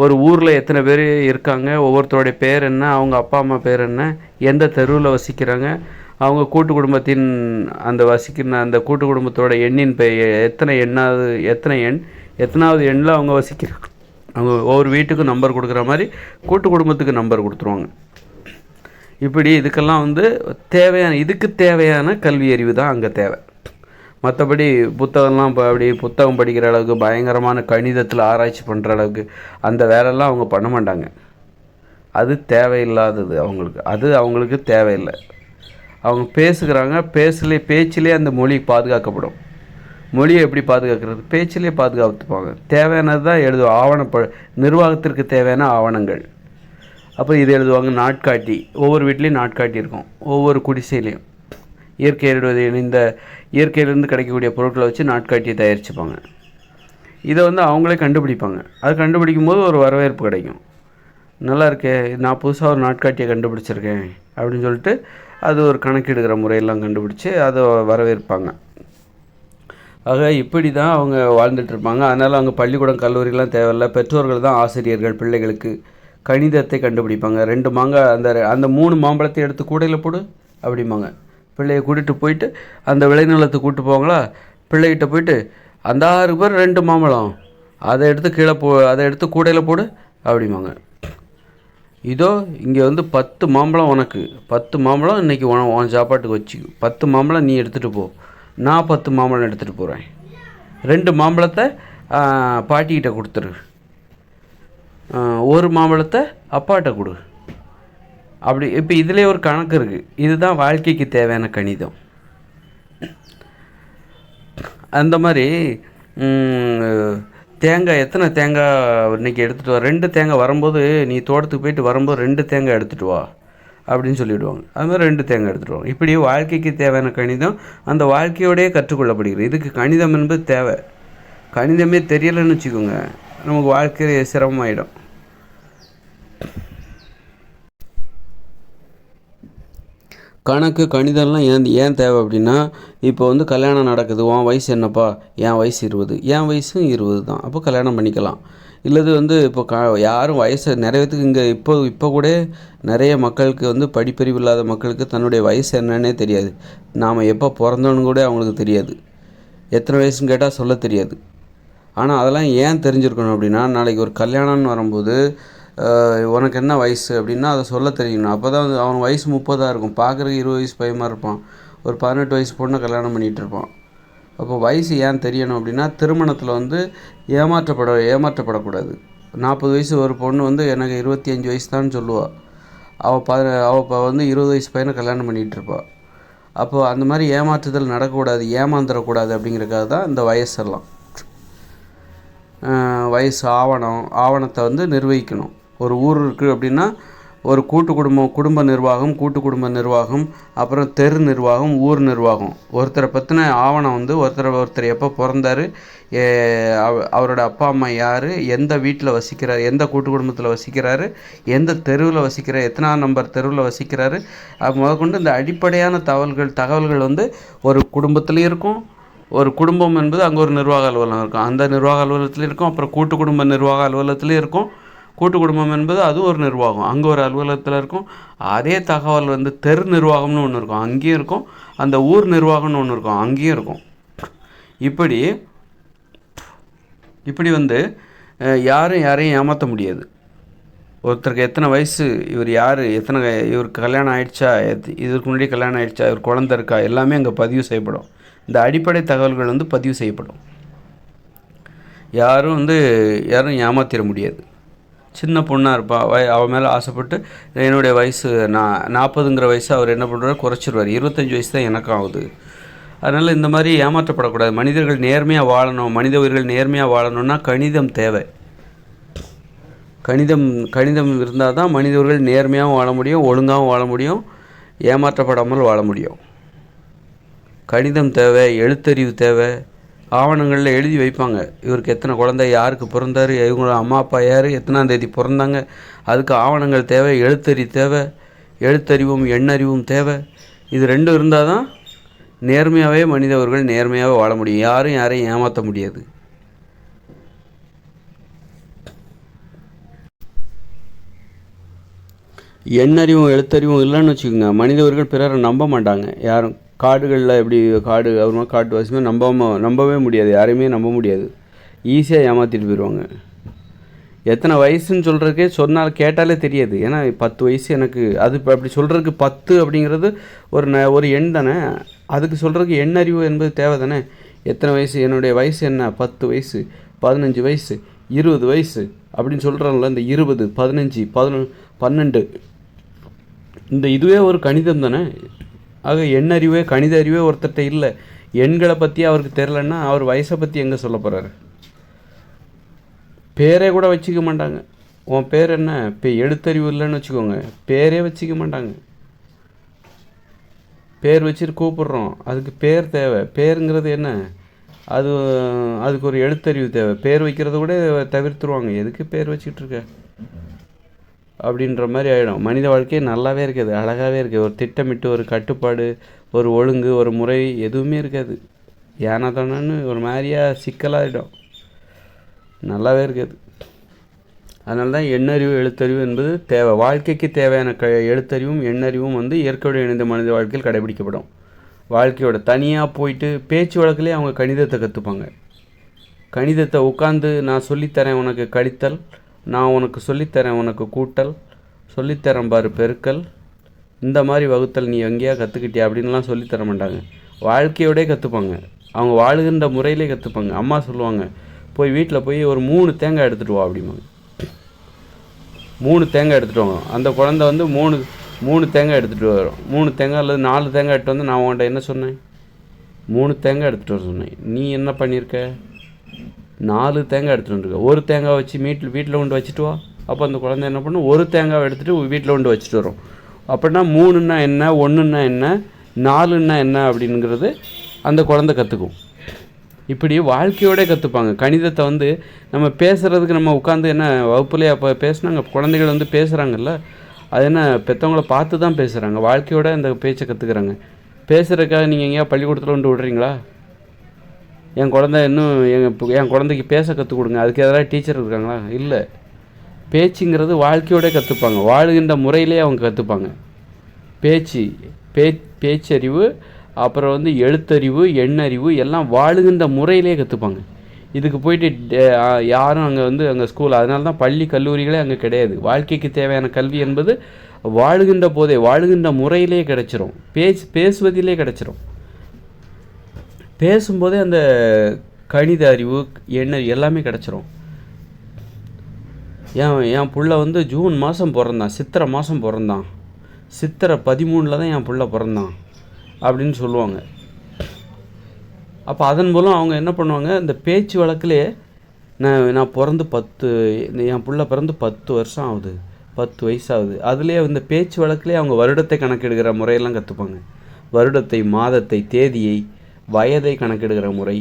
ஒரு ஊரில் எத்தனை பேர் இருக்காங்க, ஒவ்வொருத்தருடைய பேர் என்ன, அவங்க அப்பா அம்மா பேர் என்ன, எந்த தெருவில் வசிக்கிறாங்க, அவங்க கூட்டு குடும்பத்தின் அந்த கூட்டு குடும்பத்தோட எண்ணின் எத்தனாவது எண்ணில் அவங்க வசிக்கிறாங்க. அவங்க ஒவ்வொரு வீட்டுக்கும் நம்பர் கொடுக்குற மாதிரி கூட்டு குடும்பத்துக்கு நம்பர் கொடுத்துருவாங்க. இப்படி இதுக்கெல்லாம் இதுக்கு தேவையான கல்வி அறிவு தான் அங்கே தேவை. மற்றபடி புத்தகம்லாம் அப்படி புத்தகம் படிக்கிற அளவுக்கு பயங்கரமான கணிதத்தில் ஆராய்ச்சி பண்ணுற அளவுக்கு அந்த வேலையெல்லாம் அவங்க பண்ண மாட்டாங்க. அது தேவையில்லாதது அவங்களுக்கு தேவையில்லை. அவங்க பேசுகிறாங்க, பேச்சிலே அந்த மொழி பாதுகாக்கப்படும். மொழியை எப்படி பாதுகாக்கிறது, பேச்சிலே பாதுகாத்துப்பாங்க. தேவையானது தான் எழுதுவாங்க, நிர்வாகத்திற்கு தேவையான ஆவணங்கள். அப்போ இது எழுதுவாங்க. நாட்காட்டி, ஒவ்வொரு வீட்லேயும் நாட்காட்டி இருக்கும், ஒவ்வொரு குடிசையிலையும் இயற்கையிலிருந்து கிடைக்கக்கூடிய பொருட்களை வச்சு நாட்காட்டியை தயாரிச்சுப்பாங்க. இதை அவங்களே கண்டுபிடிப்பாங்க. அது கண்டுபிடிக்கும் போது ஒரு வரவேற்பு கிடைக்கும். நல்லா இருக்கே, நான் புதுசாக ஒரு நாட்காட்டியை கண்டுபிடிச்சிருக்கேன் அப்படின்னு சொல்லிட்டு அது ஒரு கணக்கெடுக்கிற முறையெல்லாம் கண்டுபிடிச்சி அதை வரவேற்பாங்க. ஆக இப்படி தான் அவங்க வாழ்ந்துட்டுருப்பாங்க. அதனால் அவங்க பள்ளிக்கூடம் கல்லூரிலாம் தேவையில்லை. பெற்றோர்கள் தான் ஆசிரியர்கள் பிள்ளைகளுக்கு. கணிதத்தை கண்டுபிடிப்பாங்க. 2 மாங்காய் அந்த 3 மாம்பழத்தை எடுத்து கூடையில் போடு அப்படிம்பாங்க. பிள்ளையை கூட்டிகிட்டு போயிட்டு அந்த விளைநிலத்தை கூப்பிட்டு போவாங்களா, பிள்ளைகிட்ட போயிட்டு அந்த 6 பேர் 2 மாம்பழம் அதை எடுத்து கூடையில் போடு அப்படிம்பாங்க. இதோ இங்கே 10 மாம்பழம் உனக்கு, 10 மாம்பழம் இன்றைக்கி உன் சாப்பாட்டுக்கு வச்சுக்கு, 10 மாம்பழம் நீ எடுத்துகிட்டு போ, நான் 10 மாம்பழம் எடுத்துகிட்டு போகிறேன், 2 மாம்பழத்தை பாட்டிக்கிட்ட கொடுத்துரு, 1 மாம்பழத்தை அப்பாட்ட கொடு. அப்படி இப்போ இதிலே ஒரு கணக்கு இருக்குது. இதுதான் வாழ்க்கைக்கு தேவையான கணிதம். அந்த மாதிரி எத்தனை தேங்காய் இன்றைக்கி எடுத்துகிட்டு வா, 2 தேங்காய் வரும்போது, நீ தோட்டத்துக்கு போயிட்டு வரும்போது 2 தேங்காய் எடுத்துகிட்டு வா அப்படின்னு சொல்லிவிடுவாங்க. அது மாதிரி 2 தேங்காய் எடுத்துகிட்டு வாங்க. இப்படி வாழ்க்கைக்கு தேவையான கணிதம் அந்த வாழ்க்கையோடையே கற்றுக்கொள்ளப்படுகிறது. இதுக்கு கணிதம் என்பது தேவை. கணிதமே தெரியலைன்னு வச்சுக்கோங்க, நமக்கு வாழ்க்கை சிரமமாயிடும். கணிதம்லாம் ஏன் தேவை அப்படின்னா, இப்போ கல்யாணம் நடக்குது, உன் வயசு என்னப்பா, என் வயசு 20, என் வயசும் 20 தான், அப்போ கல்யாணம் பண்ணிக்கலாம். இல்லது இப்போ யாரும் வயசை நிறையத்துக்கு இங்கே இப்போ கூட நிறைய மக்களுக்கு படிப்பறிவு இல்லாத மக்களுக்கு தன்னுடைய வயசு என்னன்னே தெரியாது. நாம் எப்போ பிறந்தோன்னு கூட அவங்களுக்கு தெரியாது. எத்தனை வயசுன்னு கேட்டால் சொல்ல தெரியாது. ஆனால் அதெல்லாம் ஏன் தெரிஞ்சிருக்கணும் அப்படின்னா, நாளைக்கு ஒரு கல்யாணம்னு வரும்போது உனக்கு என்ன வயசு அப்படின்னா அதை சொல்ல தெரியணும். அப்போ தான் அவன் வயசு 30 இருக்கும், பார்க்குறதுக்கு 20 வயசு பையமாக இருப்பான், ஒரு 18 வயசு பொண்ணை கல்யாணம் பண்ணிகிட்டு இருப்பான். அப்போ வயசு ஏன் தெரியணும் அப்படின்னா, திருமணத்தில் ஏமாற்றப்படக்கூடாது. 40 வயசு ஒரு பொண்ணு எனக்கு 25 வயசு தான் சொல்லுவாள். அவள் இப்போ 20 வயசு பையனை கல்யாணம் பண்ணிகிட்டு இருப்பாள். அப்போது அந்த மாதிரி ஏமாற்றுதல் நடக்கக்கூடாது, ஏமாந்துடக்கூடாது அப்படிங்கிறதுக்காக தான் இந்த வயசெல்லாம். வயசு ஆவணத்தை நிர்வகிக்கணும். ஒரு ஊர் இருக்குது அப்படின்னா ஒரு குடும்ப நிர்வாகம், அப்புறம் தெரு நிர்வாகம், ஊர் நிர்வாகம். ஒருத்தரை பற்றின ஆவணம் ஒருத்தர் எப்போ பிறந்தார், அவரோட அப்பா அம்மா யார், எந்த வீட்டில் வசிக்கிறார், எந்த கூட்டு குடும்பத்தில் வசிக்கிறாரு, எந்த தெருவில் வசிக்கிறார், எத்தனாம் நம்பர் தெருவில் வசிக்கிறாரு, முதற்கொண்டு இந்த அடிப்படையான தகவல்கள் ஒரு குடும்பத்துலேயும் இருக்கும். ஒரு குடும்பம் என்பது அங்கே ஒரு நிர்வாக அலுவலகம் இருக்கும், அந்த நிர்வாக அலுவலகத்தில் இருக்கும். அப்புறம் கூட்டு குடும்ப நிர்வாக அலுவலகத்துலேயும் இருக்கும். கூட்டு குடும்பம் என்பது அதுவும் ஒரு நிர்வாகம், அங்கே ஒரு அலுவலகத்தில் இருக்கும். அதே தகவல் தெரு நிர்வாகம்னு ஒன்று இருக்கும், அங்கேயும் இருக்கும். அந்த ஊர் நிர்வாகம்னு ஒன்று இருக்கும், அங்கேயும் இருக்கும். இப்படி யாரையும் ஏமாற்ற முடியாது. ஒருத்தருக்கு எத்தனை வயசு, இவர் யார், இவருக்கு கல்யாணம் ஆயிடுச்சா, இதற்கு முன்னாடி கல்யாணம் ஆயிடுச்சா, இவர் குழந்தை இருக்கா, எல்லாமே அங்கே பதிவு செய்யப்படும். இந்த அடிப்படை தகவல்கள் வந்து பதிவு செய்யப்படும். யாரும் ஏமாத்திட முடியாது. சின்ன பொண்ணாக இருப்பா, அவன் மேலே ஆசைப்பட்டு என்னுடைய வயசு 40ங்கிற வயசு அவர் என்ன பண்ணுறாரு, குறைச்சிருவார். 25 வயசு தான் எனக்கும் ஆகுது. அதனால் இந்த மாதிரி ஏமாற்றப்படக்கூடாது. மனிதர்கள் நேர்மையாக வாழணும். மனித உயிர்கள் நேர்மையாக வாழணும்னா கணிதம் தேவை. கணிதம் இருந்தால் தான் மனிதர்கள் நேர்மையாகவும் வாழ முடியும், ஒழுங்காகவும் வாழ முடியும், ஏமாற்றப்படாமல் வாழ முடியும். கணிதம் தேவை, எழுத்தறிவு தேவை. ஆவணங்களில் எழுதி வைப்பாங்க, இவருக்கு எத்தனை குழந்தை, யாருக்கு பிறந்தார், இவங்களோட அம்மா அப்பா யார், எத்தனாம் தேதி பிறந்தாங்க. அதுக்கு ஆவணங்கள் தேவை, எழுத்தறிவும் எண்ணறிவும் தேவை. இது ரெண்டும் இருந்தால் தான் நேர்மையாகவே மனிதர்கள் நேர்மையாகவே வாழ முடியும். யாரையும் ஏமாற்ற முடியாது. எண்ணறிவும் எழுத்தறிவும் இல்லைன்னு வச்சுக்கோங்க, மனிதர்கள் பிறரை நம்ப மாட்டாங்க. யாரும் காடுகளில் எப்படி அப்புறமா காட்டு வாசிமே நம்பவே முடியாது. யாரையுமே நம்ப முடியாது. ஈஸியாக ஏமாற்றிட்டு போயிடுவாங்க. எத்தனை வயசுன்னு சொல்கிறதுக்கே கேட்டாலே தெரியாது. ஏன்னா 10 வயசு எனக்கு, அது இப்போ அப்படி சொல்கிறதுக்கு 10 அப்படிங்கிறது ஒரு எண் தானே. அதுக்கு சொல்கிறதுக்கு எண்ணறிவு என்பது தேவை தானே. எத்தனை வயசு, என்னுடைய வயசு என்ன, 10 வயசு, 15 வயசு, 20 வயசு அப்படின்னு சொல்கிறாங்கள. இந்த 20, 15, 12 இந்த இதுவே ஒரு கணிதம் தானே. ஆக எண்ணறிவே, கணித அறிவே ஒருத்தர்கிட்ட இல்லை. எண்களை பற்றி அவருக்கு தெரிலன்னா அவர் வயசை பற்றி எங்கே சொல்ல போகிறாரு. பேரே கூட வச்சுக்க மாட்டாங்க. உன் பேர் என்ன, இப்போ எழுத்தறிவு இல்லைன்னு வச்சுக்கோங்க, பேரே வச்சுக்க மாட்டாங்க. பேர் வச்சுட்டு கூப்பிட்றோம், அதுக்கு பேர் தேவை. பேருங்கிறது என்ன, அதுக்கு ஒரு எழுத்தறிவு தேவை. பேர் வைக்கிறத கூட தவிர்த்துருவாங்க. எதுக்கு பேர் வச்சுக்கிட்டு இருக்க அப்படின்ற மாதிரி ஆகிடும். மனித வாழ்க்கை நல்லாவே இருக்காது, அழகாகவே இருக்குது. ஒரு திட்டமிட்டு, ஒரு கட்டுப்பாடு, ஒரு ஒழுங்கு, ஒரு முறை எதுவுமே இருக்காது. ஏன்னா தானு ஒரு மாதிரியாக சிக்கலாகிடும், நல்லாவே இருக்காது. அதனால தான் எண்ணறிவு எழுத்தறிவு என்பது தேவை. வாழ்க்கைக்கு தேவையான எழுத்தறிவும் எண்ணறிவும் வந்து இயற்கையோடு இணைந்த மனித வாழ்க்கையில் கடைபிடிக்கப்படும். வாழ்க்கையோட தனியாக போயிட்டு பேச்சு வழக்கிலே அவங்க கணிதத்தை கற்றுப்பாங்க. கணிதத்தை உட்காந்து நான் சொல்லித்தரேன் உனக்கு கழித்தல், நான் உனக்கு சொல்லித்தரேன் உனக்கு கூட்டல், சொல்லித்தரேன் பாரு பெருக்கல், இந்த மாதிரி வகுத்தல் நீ எங்கேயா கற்றுக்கிட்டியா அப்படின்லாம் சொல்லித்தர மாட்டாங்க. வாழ்க்கையோடே கற்றுப்பாங்க. அவங்க வாழுகின்ற முறையிலே கற்றுப்பாங்க. அம்மா சொல்லுவாங்க, போய் வீட்டில் போய் ஒரு 3 தேங்காய் எடுத்துகிட்டு வா அப்படிம்பாங்க. 3 தேங்காய் எடுத்துகிட்டு வாங்க. அந்த குழந்தை வந்து 3 தேங்காய் எடுத்துகிட்டு வரும். 3 தேங்காய் அல்லது 4 தேங்காய் எடுத்துகிட்டு வந்து நான் உன்கிட்ட என்ன சொன்னேன், 3 தேங்காய் எடுத்துகிட்டு வர சொன்னேன். நீ என்ன பண்ணியிருக்க, 4 தேங்காய் எடுத்துகிட்டு வந்துருக்க. ஒரு தேங்காய் வச்சு வீட்டில் கொண்டு வச்சுட்டு வா. அப்போ அந்த குழந்தை என்ன பண்ணும், ஒரு தேங்காய் எடுத்துகிட்டு வீட்டில் கொண்டு வச்சுட்டு வரும். அப்படின்னா 3ன்னா என்ன, 1ன்னா என்ன, 4ன்னா என்ன அப்படிங்கிறது அந்த குழந்தை கற்றுக்கும். இப்படி வாழ்க்கையோடே கற்றுப்பாங்க. கணிதத்தை வந்து நம்ம பேசுகிறதுக்கு நம்ம உட்காந்து என்ன வகுப்புலேயே அப்போ பேசுனாங்க. குழந்தைகள் வந்து பேசுகிறாங்கல்ல, அது என்ன பெற்றவங்கள பார்த்து தான் பேசுகிறாங்க. வாழ்க்கையோட அந்த பேச்சை கற்றுக்குறாங்க. பேசுகிறதுக்காக நீங்கள் எங்கேயா பள்ளிக்கூடத்தில் கொண்டு விடுறீங்களா? என் குழந்தைக்கு பேச கற்றுக் கொடுங்க, அதுக்கு எதாவது டீச்சர் இருக்காங்களா? இல்லை. பேச்சுங்கிறது வாழ்க்கையோட கற்றுப்பாங்க. வாழுகின்ற முறையிலே அவங்க கற்றுப்பாங்க. பேச்சறிவு, அப்புறம் வந்து எழுத்தறிவு, எண்ணறிவு எல்லாம் வாழுகின்ற முறையிலே கற்றுப்பாங்க. இதுக்கு போயிட்டு யாரும் அங்கே ஸ்கூல், அதனால தான் பள்ளி கல்லூரிகளே அங்கே கிடையாது. வாழ்க்கைக்கு தேவையான கல்வி என்பது வாழுகின்ற போதே, வாழுகின்ற முறையிலே கிடச்சிரும். பேசுவதிலே கிடச்சிரும். பேசும்போதே அந்த கணித அறிவு, எண்ணறிவு எல்லாமே கிடச்சிரும். என் புள்ள வந்து ஜூன் மாதம் பிறந்தான், சித்திரை மாதம் பிறந்தான், சித்திரை 13 தான் என் புள்ள பிறந்தான் அப்படின்னு சொல்லுவாங்க. அப்போ அதன் மூலம் அவங்க என்ன பண்ணுவாங்க, இந்த பேச்சு வழக்கிலே நான் பிறந்து என் புள்ள பிறந்து 10 வருஷம் ஆகுது, 10 வயசாகுது. அதுலேயே இந்த பேச்சு வழக்கிலே அவங்க வருடத்தை கணக்கெடுக்கிற முறையெல்லாம் கற்றுப்பாங்க. வருடத்தை, மாதத்தை, தேதியை, வயதை கணக்கெடுக்கிற முறை.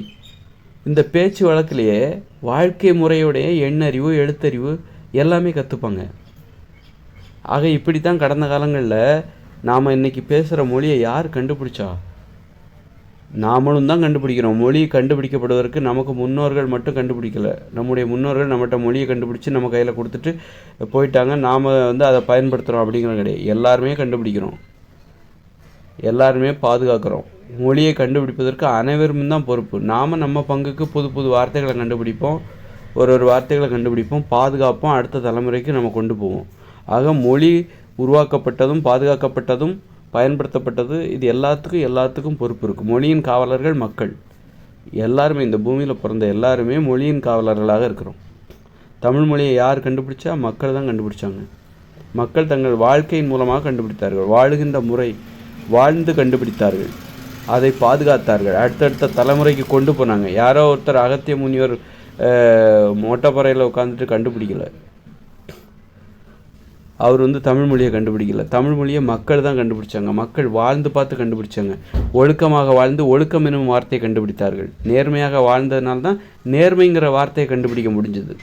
இந்த பேச்சு வழக்கிலேயே வாழ்க்கை முறையுடைய எண்ணறிவு, எழுத்தறிவு எல்லாமே கற்றுப்பாங்க. ஆக இப்படி தான் கடந்த காலங்களில் நாம் இன்றைக்கி பேசுகிற மொழியை யார் கண்டுபிடிச்சா? நாமளும் தான் கண்டுபிடிக்கிறோம். மொழி கண்டுபிடிக்கப்படுவதற்கு நமக்கு முன்னோர்கள் மட்டும் கண்டுபிடிக்கலை. நம்முடைய முன்னோர்கள் நம்மகிட்ட மொழியை கண்டுபிடிச்சி நம்ம கையில் கொடுத்துட்டு போயிட்டாங்க. நாம் வந்து அதை பயன்படுத்துகிறோம் அப்படிங்கிறது கிடையாது. எல்லாருமே கண்டுபிடிக்கிறோம், எல்லாருமே பாதுகாக்கிறோம். மொழியை கண்டுபிடிப்பதற்கு அனைவரும் தான் பொறுப்பு. நாம் நம்ம பங்குக்கு புது புது வார்த்தைகளை கண்டுபிடிப்போம், ஒரு வார்த்தைகளை கண்டுபிடிப்போம், பாதுகாப்போம், அடுத்த தலைமுறைக்கு நம்ம கொண்டு போவோம். ஆக மொழி உருவாக்கப்பட்டதும் பாதுகாக்கப்பட்டதும் பயன்படுத்தப்பட்டது இது எல்லாத்துக்கும் பொறுப்பு இருக்குது. மொழியின் காவலர்கள் மக்கள் எல்லாருமே, இந்த பூமியில் பிறந்த எல்லாருமே மொழியின் காவலர்களாக இருக்கிறோம். தமிழ் மொழியை யார் கண்டுபிடிச்சா? மக்கள் தான் கண்டுபிடிச்சாங்க. மக்கள் தங்கள் வாழ்க்கையின் மூலமாக கண்டுபிடித்தார்கள். வாழுகின்ற முறை வாழ்ந்து கண்டுபிடித்தார்கள், அதை பாதுகாத்தார்கள், அடுத்தடுத்த தலைமுறைக்கு கொண்டு போனாங்க. யாரோ ஒருத்தர் அகத்திய முனிவர் மொட்டைப்பறையில் உட்காந்துட்டு கண்டுபிடிக்கல, அவர் தமிழ் மொழியை கண்டுபிடிக்கல. தமிழ் மொழியை மக்கள் தான் கண்டுபிடிச்சாங்க. மக்கள் வாழ்ந்து பார்த்து கண்டுபிடிச்சாங்க. ஒழுக்கமாக வாழ்ந்து ஒழுக்கம் என்னும் வார்த்தையை கண்டுபிடித்தார்கள். நேர்மையாக வாழ்ந்ததுனால்தான் நேர்மைங்கிற வார்த்தையை கண்டுபிடிக்க முடிஞ்சது.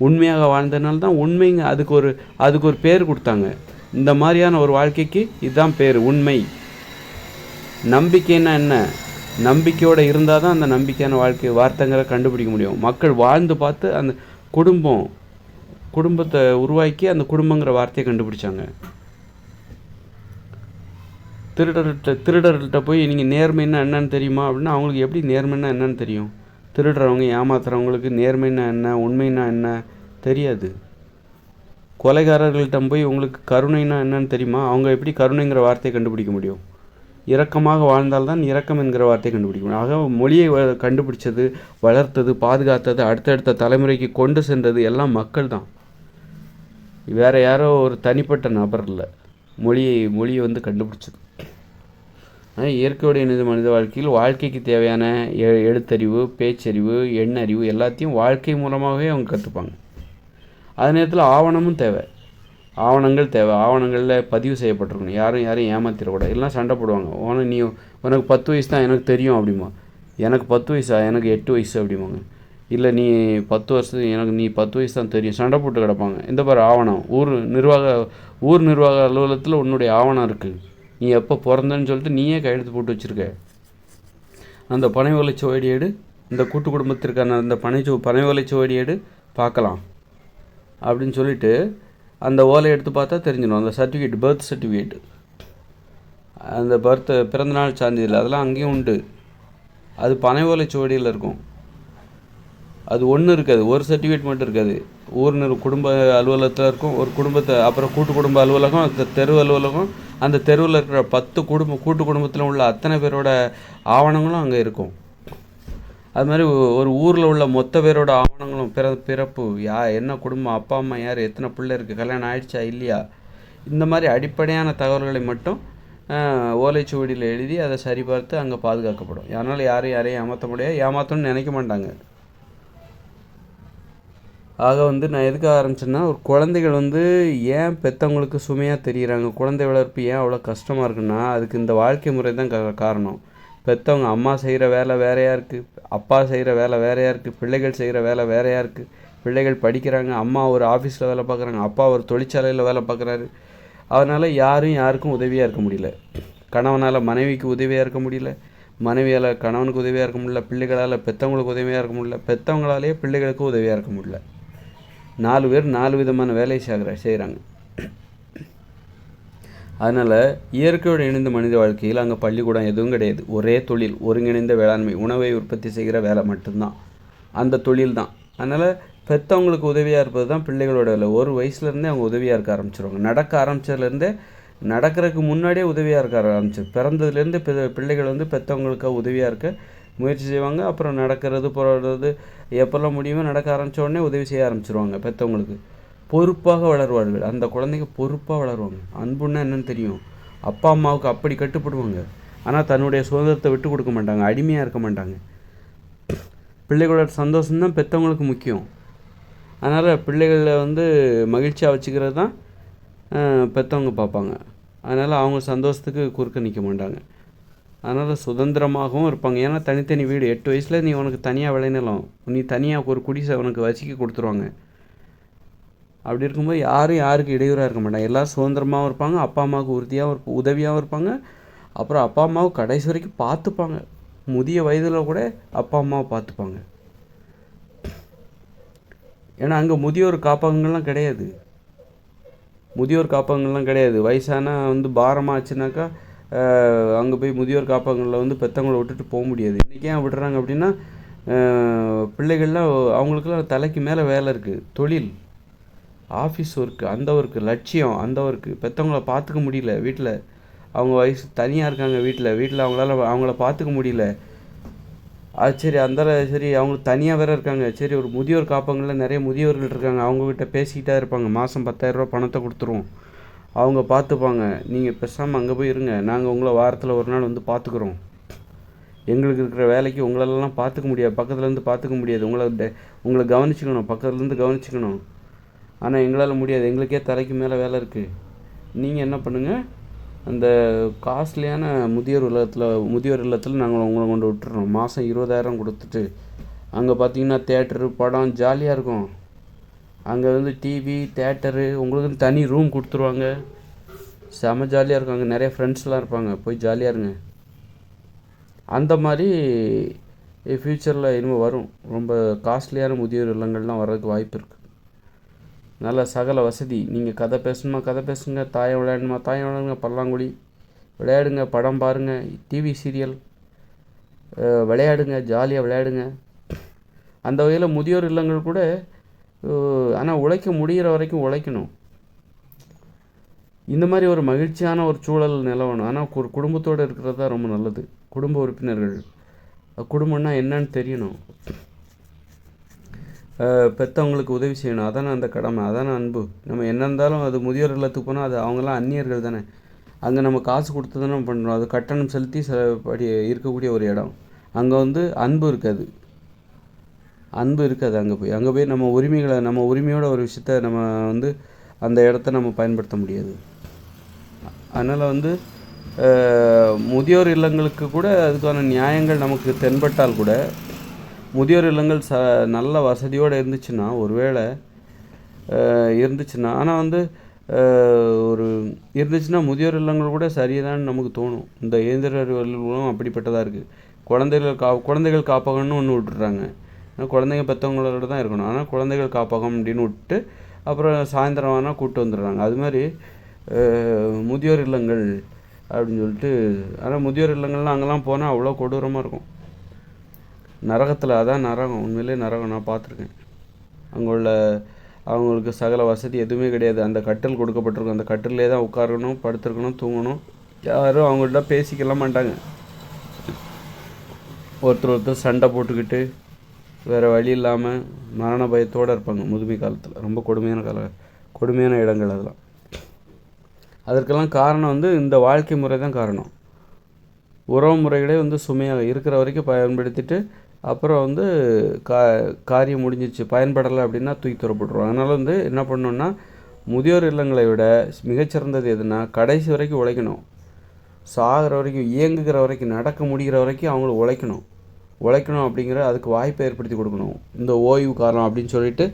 உண்மையாக வாழ்ந்ததுனால தான் உண்மைங்க அதுக்கு ஒரு பேர் கொடுத்தாங்க. இந்த மாதிரியான ஒரு வாழ்க்கைக்கு இதுதான் பேர், உண்மை. நம்பிக்கைன்னா என்ன? நம்பிக்கையோடு இருந்தால் தான் அந்த நம்பிக்கையான வார்த்தைங்களை கண்டுபிடிக்க முடியும். மக்கள் வாழ்ந்து பார்த்து அந்த குடும்பத்தை உருவாக்கி அந்த குடும்பங்கிற வார்த்தையை கண்டுபிடிச்சாங்க. திருடர்கள்ட்ட போய் நீங்கள் நேர்மைன்னா என்னன்னு தெரியுமா அப்படின்னா அவங்களுக்கு எப்படி நேர்மைன்னா என்னன்னு தெரியும்? திருடுறவங்க ஏமாத்துறவங்களுக்கு நேர்மைன்னா என்ன, உண்மைன்னா என்ன தெரியாது. கொலைகாரர்கள்ட்ட போய் உங்களுக்கு கருணைன்னா என்னன்னு தெரியுமா? அவங்க எப்படி கருணைங்கிற வார்த்தையை கண்டுபிடிக்க முடியும்? இரக்கமாக வாழ்ந்தால்தான் இரக்கம் என்கிற வார்த்தையை கண்டுபிடிக்க முடியும். ஆக மொழியை கண்டுபிடிச்சது, வளர்த்தது, பாதுகாத்தது, அடுத்தடுத்த தலைமுறைக்கு கொண்டு சென்றது எல்லாம் மக்கள் தான். வேறு யாரோ ஒரு தனிப்பட்ட நபர் இல்லை. மொழியை கண்டுபிடிச்சது. இயற்கையோடு இணைந்த மனித வாழ்க்கைக்கு தேவையான எழுத்தறிவு, பேச்சறிவு, எண்ணறிவு எல்லாத்தையும் வாழ்க்கை மூலமாகவே அவங்க கற்றுப்பாங்க. அதே நேரத்தில் ஆவணமும் தேவை, ஆவணங்கள் தேவை. ஆவணங்களில் பதிவு செய்யப்பட்டிருக்கணும். யாரையும் ஏமாத்திடக்கூடாது. எல்லாம் சண்டை போடுவாங்க. உனக்கு 10 வயசு தான் எனக்கு தெரியும் அப்படிமா. எனக்கு 10 வயசா? எனக்கு 8 வயசு அப்படிம்பாங்க. இல்லை நீ 10 வருஷம் நீ 10 வயசு தான் தெரியும். சண்டை போட்டு கிடப்பாங்க. இந்த பாரு ஆவணம், ஊர் நிர்வாக அலுவலகத்தில் உன்னுடைய ஆவணம் இருக்குது. நீ எப்போ பிறந்தன்னு சொல்லிட்டு நீயே கையெழுத்து போட்டு வச்சுருக்க. அந்த பனை ஓலைச்சுவடி எடு, இந்த கூட்டு குடும்பத்திற்கான அந்த பனை ஓலைச்சுவடி எடு பார்க்கலாம் அப்படின்னு சொல்லிட்டு அந்த ஓலை எடுத்து பார்த்தா தெரிஞ்சிடும். அந்த சர்டிஃபிகேட், பர்த் சர்டிஃபிகேட், அந்த பிறந்தநாள் சான்றிதழ் அதெல்லாம் அங்கேயும் உண்டு. அது பனை ஓலைச்சுவடியில் இருக்கும். அது ஒன்று இருக்காது, ஒரு சர்டிஃபிகேட் மட்டும் இருக்காது. குடும்ப அலுவலகத்தில் இருக்கும் ஒரு குடும்பத்தை, அப்புறம் கூட்டு குடும்ப அலுவலகம், தெரு அலுவலகம், அந்த தெருவில் இருக்கிற 10 கூட்டு குடும்பத்தில் உள்ள அத்தனை பேரோட ஆவணங்களும் அங்கே இருக்கும். அது மாதிரி ஒரு ஊரில் உள்ள மொத்த பேரோட ஆவணங்களும், பிறப்பு, என்ன குடும்பம், அப்பா அம்மா யார், எத்தனை பிள்ளை இருக்குது, கல்யாணம் ஆயிடுச்சா இல்லையா, இந்த மாதிரி அடிப்படையான தகவல்களை மட்டும் ஓலைச்சுவடியில் எழுதி அதை சரிபார்த்து அங்கே பாதுகாக்கப்படும். அதனால் யாரையும் ஏமாற்ற முடியாது, ஏமாற்றணும்னு நினைக்க மாட்டாங்க. ஆக நான் எதுக்காக ஆரம்பிச்சேன்னா, ஒரு குழந்தைகள் ஏன் பெற்றவங்களுக்கு சுமையாக தெரிகிறாங்க, குழந்தை வளர்ப்பு ஏன் அவ்வளோ கஷ்டமாக இருக்குன்னா அதுக்கு இந்த வாழ்க்கை முறை தான் காரணம். பெற்றவங்க அம்மா செய்கிற வேலை வேறையாக இருக்குது, அப்பா செய்கிற வேலை வேறையாக இருக்குது, பிள்ளைகள் செய்கிற வேலை வேறையாக இருக்குது. பிள்ளைகள் படிக்கிறாங்க, அம்மா ஒரு ஆஃபீஸில் வேலை பார்க்குறாங்க, அப்பா ஒரு தொழிற்சாலையில் வேலை பார்க்குறாரு. அதனால் யாருக்கும் உதவியாக இருக்க முடியல. கணவனால் மனைவிக்கு உதவியாக இருக்க முடியல, மனைவியால் கணவனுக்கு உதவியாக இருக்க முடியல, பிள்ளைகளால் பெற்றவங்களுக்கு உதவியாக இருக்க முடியல, பெற்றவங்களாலேயே பிள்ளைகளுக்கு உதவியாக இருக்க முடியல. 4 பேர் 4 விதமான வேலையை செய்கிறாங்க. அதனால் இயற்கையோடு இணைந்த மனித வாழ்க்கையில் அங்கே பள்ளிக்கூடம் எதுவும் கிடையாது. ஒரே தொழில், ஒருங்கிணைந்த வேளாண்மை, உணவை உற்பத்தி செய்கிற வேலை மட்டும்தான், அந்த தொழில் தான். அதனால் பெற்றவங்களுக்கு உதவியாக இருப்பது தான் பிள்ளைகளோட வேலை. ஒரு வயசுலேருந்தே அவங்க உதவியாக இருக்க ஆரம்பிச்சிருவாங்க. நடக்க ஆரம்பித்ததுலேருந்தே, நடக்கிறதுக்கு முன்னாடியே உதவியாக இருக்க ஆரம்பிச்சிடும். பிறந்ததுலேருந்து பிள்ளைகள் பெற்றவங்களுக்கு உதவியாக இருக்க முயற்சி செய்வாங்க. அப்புறம் நடக்கிறது போகிறது எப்போல்லாம் முடியுமோ நடக்க ஆரம்பித்த உடனே உதவி செய்ய ஆரம்பிச்சிருவாங்க. பெற்றவங்களுக்கு பொறுப்பாக வளருவார்கள். அந்த குழந்தைங்க பொறுப்பாக வளருவாங்க. அன்புன்னா என்னன்னு தெரியும். அப்பா அம்மாவுக்கு அப்படி கட்டுப்படுவாங்க. ஆனால் தன்னுடைய சுதந்திரத்தை விட்டு கொடுக்க மாட்டாங்க, அடிமையாக இருக்க மாட்டாங்க. பிள்ளைகளோட சந்தோஷம்தான் பெற்றவங்களுக்கு முக்கியம். அதனால் பிள்ளைகளை மகிழ்ச்சியாக வச்சுக்கிறது தான் பெற்றவங்க பார்ப்பாங்க. அதனால் அவங்க சந்தோஷத்துக்கு குறுக்க நிற்க மாட்டாங்க. அதனால் சுதந்திரமாகவும் இருப்பாங்க. ஏன்னா தனித்தனி வீடு, 8 வயசில் நீ உனக்கு தனியாக விளைநிலம், நீ தனியாக ஒரு குடிசை உனக்கு வசிக்க கொடுத்துருவாங்க. அப்படி இருக்கும்போது யாருக்கு இடையூறாக இருக்க மாட்டாங்க. எல்லோரும் சுதந்திரமாகவும் இருப்பாங்க, அப்பா அம்மாவுக்கு உதவியாகவும் இருப்பாங்க. அப்புறம் அப்பா அம்மாவை கடைசி வரைக்கும் பார்த்துப்பாங்க. முதிய வயதில் கூட அப்பா அம்மாவை பார்த்துப்பாங்க. ஏன்னா அங்கே முதியோர் காப்பகங்கள்லாம் கிடையாது. வயசான பாரமாச்சுனாக்கா அங்கே போய் முதியோர் காப்பகங்களில் பெற்றவங்களை விட்டுட்டு போக முடியாது. இன்றைக்கி ஏன் விடுறாங்க அப்படின்னா, பிள்ளைகள்லாம் அவங்களுக்கெல்லாம் தலைக்கு மேலே வேலை இருக்குது, தொழில். ஆஃபீஸ் ஒர்க்கு, அந்த ஒர்க்கு, லட்சியம், அந்த ஒர்க்கு, பெற்றவங்கள பார்த்துக்க முடியல வீட்டில். அவங்க வயசு தனியாக இருக்காங்க வீட்டில் அவங்கள பார்த்துக்க முடியல. அது சரி, சரி அவங்களுக்கு தனியாக வேறு இருக்காங்க. சரி, ஒரு முதியோர் காப்பகங்களில் நிறைய முதியோர்கள் இருக்காங்க. அவங்கக்கிட்ட பேசிக்கிட்டே இருப்பாங்க. மாதம் 10,000 பணத்தை கொடுத்துருவோம், அவங்க பார்த்துப்பாங்க. நீங்கள் பேசாமல் அங்கே போய் இருங்க, நாங்கள் உங்களை வாரத்தில் ஒரு நாள் வந்து பார்த்துக்குறோம். எங்களுக்கு இருக்கிற வேலைக்கு உங்களெல்லாம் பார்த்துக்க முடியாது, பக்கத்துலேருந்து பார்த்துக்க முடியாது. உங்களை கவனிச்சிக்கணும், பக்கத்துலேருந்து கவனிச்சிக்கணும். ஆனால் எங்களால் முடியாது, எங்களுக்கே தலைக்கு மேலே வேலை இருக்குது. நீங்கள் என்ன பண்ணுங்கள், அந்த காஸ்ட்லியான முதியோர் இல்லத்தில் நாங்கள் உங்களை கொண்டு விட்டுறோம். மாதம் 20,000 கொடுத்துட்டு அங்கே பார்த்தீங்கன்னா தேட்டரு, படம் ஜாலியாக இருக்கும். அங்கே வந்து டிவி, தேட்டரு, உங்களுக்கு தனி ரூம் கொடுத்துருவாங்க. செம ஜாலியாக இருக்கும். அங்கே நிறைய ஃப்ரெண்ட்ஸ்லாம் இருப்பாங்க, போய் ஜாலியாக இருங்க. அந்த மாதிரி ஃப்யூச்சரில் இனிமேல் வரும். ரொம்ப காஸ்ட்லியான முதியோர் இல்லங்கள்லாம் வர்றதுக்கு வாய்ப்பு இருக்குது. நல்ல சகல வசதி. நீங்கள் கதை பேசணுமா கதை பேசுங்க, தாயம் விளையாடணுமா தாயம் விளையாடுங்க, பல்லாங்குழி விளையாடுங்க, படம் பாருங்கள், டிவி சீரியல் விளையாடுங்க, ஜாலியாக விளையாடுங்க. அந்த வகையில் முதியோர் இல்லங்கள் கூட, ஆனால் உழைக்க முடிகிற வரைக்கும் உழைக்கணும். இந்த மாதிரி ஒரு மகிழ்ச்சியான ஒரு சூழல் நிலவணும். ஆனால் ஒரு குடும்பத்தோடு இருக்கிறது தான் ரொம்ப நல்லது. குடும்ப உறுப்பினர்கள், குடும்பம்னா என்னன்னு தெரியணும். பெற்றவங்களுக்கு உதவி செய்யணும், அதானே அந்த கடமை, அதானே அன்பு. நம்ம என்ன இருந்தாலும் அது முதியோர் இல்லத்துக்கு போனால் அது அவங்களாம் அந்நியர்கள் தானே. அங்கே நம்ம காசு கொடுத்து தானே பண்ணுறோம். அது கட்டணம் செலுத்தி இருக்கக்கூடிய ஒரு இடம். அங்கே வந்து அன்பு இருக்காது. அங்கே போய் நம்ம உரிமையோட ஒரு விஷயத்த நம்ம வந்து அந்த இடத்த நம்ம பயன்படுத்த முடியாது. அதனால் வந்து முதியோர் இல்லங்களுக்கு கூட அதுக்கான நியாயங்கள் நமக்கு தென்பட்டால் கூட, முதியோர் இல்லங்கள் நல்ல வசதியோடு இருந்துச்சுன்னா, ஒருவேளை இருந்துச்சுன்னா, ஆனால் வந்து இருந்துச்சுன்னா முதியோர் இல்லங்கள் கூட சரிதான்னு நமக்கு தோணும். இந்த இயந்திர அறிவியலும் அப்படிப்பட்டதாக இருக்குது. குழந்தைகள் காப்பகம்னு ஒன்று விட்டுறாங்க. குழந்தைங்க பெற்றவங்களோட தான் இருக்கணும். ஆனால் குழந்தைகள் காப்பகம் அப்படின்னு விட்டு அப்புறம் சாயந்தரம் ஆனால் கூப்பிட்டு வந்துடுறாங்க. அது மாதிரி முதியோர் இல்லங்கள் அப்படின்னு சொல்லிட்டு. ஆனால் முதியோர் இல்லங்கள்லாம் அங்கெல்லாம் போனால் அவ்வளோ கொடூரமாக இருக்கும். நரகத்தில், அதான் நரகம், உண்மையிலே நரகம். நான் பார்த்துருக்கேன். அங்கே உள்ள அவங்களுக்கு சகல வசதி எதுவுமே கிடையாது. அந்த கட்டில் கொடுக்கப்பட்டிருக்கும், அந்த கட்டிலே தான் உட்காரணும், படுத்துருக்கணும், தூங்கணும். யாரும் அவங்கள்ட்ட பேசிக்கலாம் மாட்டாங்க. ஒருத்தர் சண்டை போட்டுக்கிட்டு வேறு வழி இல்லாமல் மரண பயத்தோடு இருப்பாங்க முதுமை காலத்தில். ரொம்ப கொடுமையான இடங்கள் அதெல்லாம். அதற்கெல்லாம் காரணம் வந்து இந்த வாழ்க்கை முறை தான் காரணம். உறவு முறைகளே வந்து சுமையாக இருக்கிற வரைக்கும் பயன்படுத்திட்டு அப்புறம் வந்து காரியம் முடிஞ்சிச்சு, பயன்படலை அப்படின்னா தூக்கி தரப்பட்டுருவோம். அதனால் வந்து என்ன பண்ணணுன்னா, முதியோர் இல்லங்களை விட மிகச்சிறந்தது எதுனா, கடைசி வரைக்கும் உழைக்கணும். சாகிற வரைக்கும், இயங்குகிற வரைக்கும், நடக்க முடிகிற வரைக்கும் அவங்களுக்கு உழைக்கணும் அப்படிங்கிற அதுக்கு வாய்ப்பை ஏற்படுத்தி கொடுக்கணும். இந்த ஓய்வு காலம் அப்படின்னு சொல்லிட்டு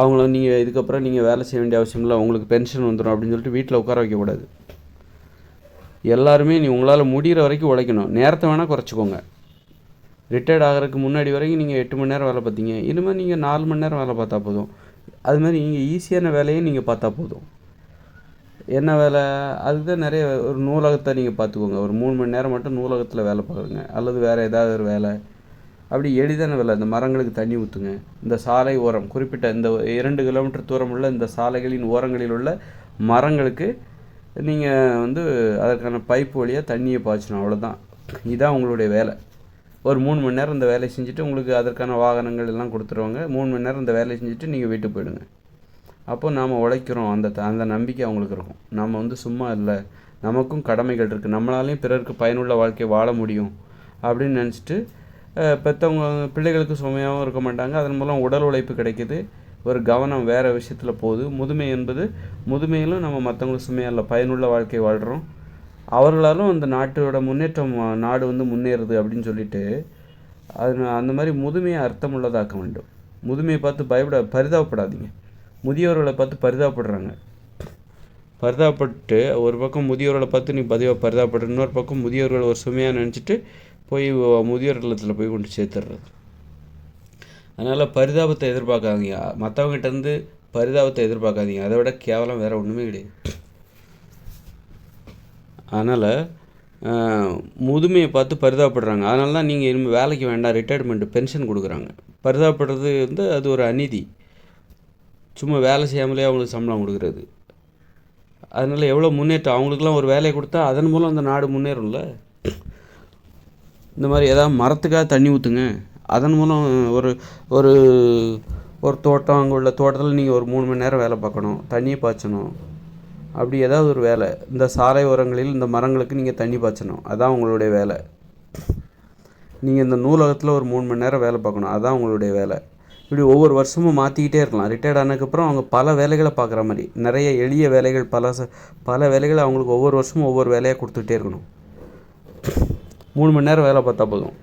அவங்கள இதுக்கப்புறம் நீங்கள் வேலை செய்ய வேண்டிய அவசியம் இல்லை, உங்களுக்கு பென்ஷன் வந்துடும் அப்படின்னு சொல்லிட்டு வீட்டில் உட்கார வைக்கக்கூடாது. எல்லாருமே உங்களால் முடிகிற வரைக்கும் உழைக்கணும். நேரத்தை வேணால் குறைச்சிக்கோங்க. ரிட்டையர்ட் ஆகிறதுக்கு முன்னாடி வரைக்கும் நீங்கள் 8 மணி நேரம் வேலை பார்த்தீங்க, இனிமேல் நீங்கள் 4 மணி நேரம் வேலை பார்த்தா போதும். அதுமாதிரி நீங்கள் ஈஸியான வேலையும் நீங்கள் பார்த்தா போதும். என்ன வேலை? அதுதான் நிறைய. ஒரு நூலகத்தை நீங்கள் பார்த்துக்கோங்க, ஒரு 3 மணி நேரம் மட்டும் நூலகத்தில் வேலை பார்க்குறங்க. அல்லது வேறு ஏதாவது ஒரு வேலை, அப்படி எளிதான வேலை. இந்த மரங்களுக்கு தண்ணி ஊற்றுங்க. இந்த சாலை ஓரம், குறிப்பிட்ட இந்த 2 கிலோமீட்டர் தூரம் உள்ள இந்த சாலைகளின் ஓரங்களில் உள்ள மரங்களுக்கு நீங்கள் வந்து அதற்கான பைப்பு வழியாக தண்ணியை பாய்ச்சணும். அவ்வளோதான். இதுதான் உங்களுடைய வேலை. ஒரு 3 மணி நேரம் இந்த வேலையை செஞ்சுட்டு உங்களுக்கு அதற்கான வாகனங்கள் எல்லாம் கொடுத்துருவாங்க. 3 மணி நேரம் இந்த வேலையை செஞ்சுட்டு நீங்கள் வீட்டுக்கு போயிடுங்க. அப்போ நாம் உழைக்கிறோம், அந்த நம்பிக்கை அவங்களுக்கு இருக்கும். நம்ம வந்து சும்மா இல்லை, நமக்கும் கடமைகள் இருக்குது, நம்மளாலையும் பிறருக்கு பயனுள்ள வாழ்க்கை வாழ முடியும் அப்படின்னு நினச்சிட்டு பெற்றவங்க பிள்ளைகளுக்கு சுமையாகவும் இருக்க மாட்டாங்க. அதன் மூலம் உடல் உழைப்பு கிடைக்கிது, ஒரு கவனம் வேறு விஷயத்தில் போகுது. முதுமை என்பது, முதுமையிலும் நம்ம மற்றவங்களுக்கு சுமையாக இல்லை, பயனுள்ள வாழ்க்கை வாழ்கிறோம். அவர்களாலும் அந்த நாட்டோட முன்னேற்றம், நாடு வந்து முன்னேறுது அப்படின்னு சொல்லிட்டு அந்த மாதிரி முதுமையை அர்த்தமுள்ளதாக்க வேண்டும். முதுமையை பார்த்து பரிதாபப்படாதீங்க. முதியோர்களை பார்த்து பரிதாபப்படுறாங்க. பரிதாபப்பட்டு ஒரு பக்கம் முதியோர்களை பார்த்து நீ பரிதாபப்படுற, இன்னொரு பக்கம் முதியோர்கள் ஒரு சுமையாக நினச்சிட்டு போய் முதியோர் இல்லத்தில் போய் கொண்டு சேர்த்துடுறது. அதனால் பரிதாபத்தை எதிர்பார்க்காதீங்க, மற்றவங்ககிட்டேருந்து பரிதாபத்தை எதிர்பார்க்காதீங்க. அதை விட கேவலம் வேறு ஒன்றுமே கிடையாது. அதனால் முதுமையை பார்த்து பரிதாபப்படுறாங்க. அதனால தான் நீங்கள் இனிமேல் வேலைக்கு வேண்டாம், ரிட்டையர்மெண்ட் பென்ஷன் கொடுக்குறாங்க. பரிதாபப்படுறது வந்து அது ஒரு அநீதி. சும்மா வேலை செய்யாமலே அவங்களுக்கு சம்பளம் கொடுக்குறது. அதனால் எவ்வளோ முன்னேற்றம், அவங்களுக்குலாம் ஒரு வேலையை கொடுத்தா அதன் மூலம் அந்த நாடு முன்னேறும்ல. இந்த மாதிரி ஏதாவது மரத்துக்காக தண்ணி ஊற்றுங்க, அதன் மூலம் ஒரு ஒரு ஒரு தோட்டம், அங்கே உள்ள தோட்டத்தில் நீங்கள் ஒரு 3 மணி நேரம் வேலை பார்க்கணும், தண்ணி பாய்ச்சணும், அப்படி ஏதாவது ஒரு வேலை. இந்த சாலை ஓரங்களில் இந்த மரங்களுக்கு நீங்கள் தண்ணி பாய்ச்சணும், அதான் உங்களுடைய வேலை. நீங்கள் இந்த நூலகத்தில் ஒரு 3 மணி நேரம் வேலை பார்க்கணும், அதுதான் உங்களுடைய வேலை. இப்படி ஒவ்வொரு வருஷமும் மாற்றிக்கிட்டே இருக்கலாம். ரிட்டையர்ட் ஆனதுக்கப்புறம் அவங்க பல வேலைகளை பார்க்குற மாதிரி, நிறைய எளிய வேலைகள், பல வேலைகளை அவங்களுக்கு ஒவ்வொரு வருஷமும் ஒவ்வொரு வேலையாக கொடுத்துக்கிட்டே இருக்கணும். 3 மணி நேரம் வேலை பார்த்தா போதும்.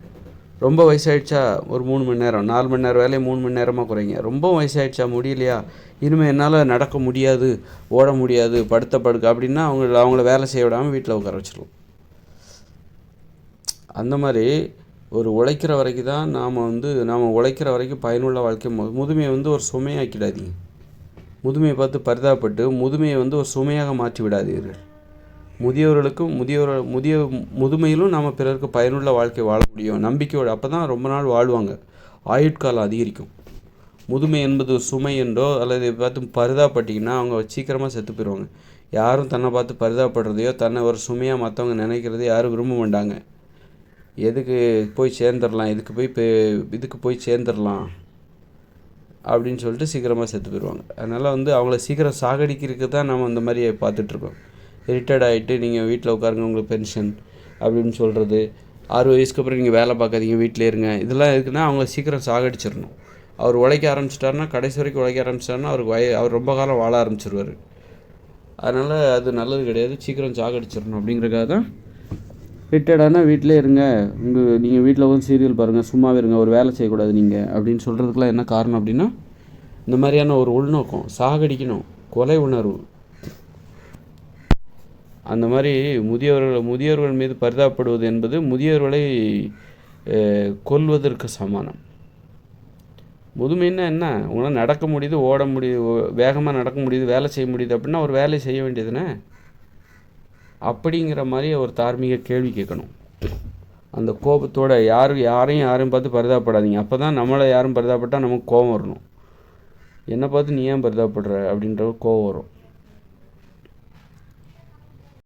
ரொம்ப வயசாகிடுச்சா ஒரு 3 மணி நேரம், 4 மணி நேரம் வேலையை 3 மணி நேரமாக குறைங்க. ரொம்ப வயசாகிடுச்சா, முடியலையா, இனிமேல் என்னால் நடக்க முடியாது, ஓட முடியாது, படுக்க அப்படின்னா அவங்கள வேலை செய்ய விடாமல் வீட்டில் உட்கார வச்சிடலாம். அந்த மாதிரி ஒரு உழைக்கிற வரைக்கும் தான் நாம் உழைக்கிற வரைக்கும் பயனுள்ள வாழ்க்கை. முதுமையை ஒரு சுமையாக்கிடாதீங்க. முதுமையை பார்த்து பரிதாபப்பட்டு முதுமையை ஒரு சுமையாக மாற்றி விடாதீர்கள். முதியவர்களுக்கும் முதுமையிலும் நாம் பிறருக்கு பயனுள்ள வாழ்க்கை வாழ முடியும், நம்பிக்கையோடு. அப்போ தான் ரொம்ப நாள் வாழ்வாங்க, ஆயுட்காலம் அதிகரிக்கும். முதுமை என்பது சுமை என்றோ அல்லது பார்த்து பரிதாபப்பட்டிங்கன்னா அவங்க சீக்கிரமாக செத்து போயிடுவாங்க. யாரும் தன்னை பார்த்து பரிதாபப்படுறதையோ தன்னை ஒரு சுமையாக மற்றவங்க நினைக்கிறதையோ யாரும் விரும்ப மாட்டாங்க. எதுக்கு போய் சேர்ந்துடலாம், இதுக்கு போய் சேர்ந்துடலாம் அப்படின்னு சொல்லிட்டு சீக்கிரமாக செத்து போயிடுவாங்க. அதனால் அவங்கள சீக்கிரம் சாகடிக்கிறதுக்கு தான் நம்ம இந்த மாதிரி பார்த்துட்ருக்கோம். ரிட்டையர்ட் ஆகிட்டு நீங்கள் வீட்டில் உட்காருங்க, உங்களுக்கு பென்ஷன் அப்படின்னு சொல்கிறது, 60 வயசுக்கு அப்புறம் நீங்கள் வேலை பார்க்காதீங்க, வீட்டிலே இருங்க, இதெல்லாம் இருக்குன்னா அவங்கள சீக்கிரம் சாகடிச்சிடணும். அவர் உழைக்க ஆரம்பிச்சிட்டாருன்னா, கடைசி வரைக்கும் உழைக்க ஆரம்பிச்சிட்டாருன்னா அவர் ரொம்ப காலம் வாழ ஆரம்பிச்சிருவார். அதனால் அது நல்லது கிடையாது, சீக்கிரம் சாகடிச்சிடணும். அப்படிங்கிறக்காக தான் ரிட்டையர்டானா வீட்டிலே இருங்க, நீங்கள் வீட்டில் சீரியல் பாருங்கள், சும்மாவே இருங்க, ஒரு வேலை செய்யக்கூடாது நீங்கள் அப்படின்னு சொல்கிறதுக்கெலாம் என்ன காரணம் அப்படின்னா, இந்த மாதிரியான ஒரு உள்நோக்கம், சாகடிக்கணும், கொலை உணர்வு. அந்த மாதிரி முதியவர்கள் மீது பரிதாபப்படுவது என்பது முதியவர்களை கொல்வதற்கு சமானம். முதுமைன்னா என்ன, உங்களால் நடக்க முடியுது, ஓட முடியுது, வேகமாக நடக்க முடியுது, வேலை செய்ய முடியுது அப்படின்னா ஒரு வேலையை செய்ய வேண்டியதுனே. அப்படிங்கிற மாதிரி ஒரு தார்மீக கேள்வி கேட்கணும். அந்த கோபத்தோட யாரையும் பார்த்து பரிதாபப்படாதீங்க. அப்போ தான் நம்மளை யாரும் பரிதாபப்பட்டால் நமக்கு கோபம் வரணும். என்னை பார்த்து நீ ஏன் பரிதாபப்படுற அப்படின்ற கோபம் வரும்.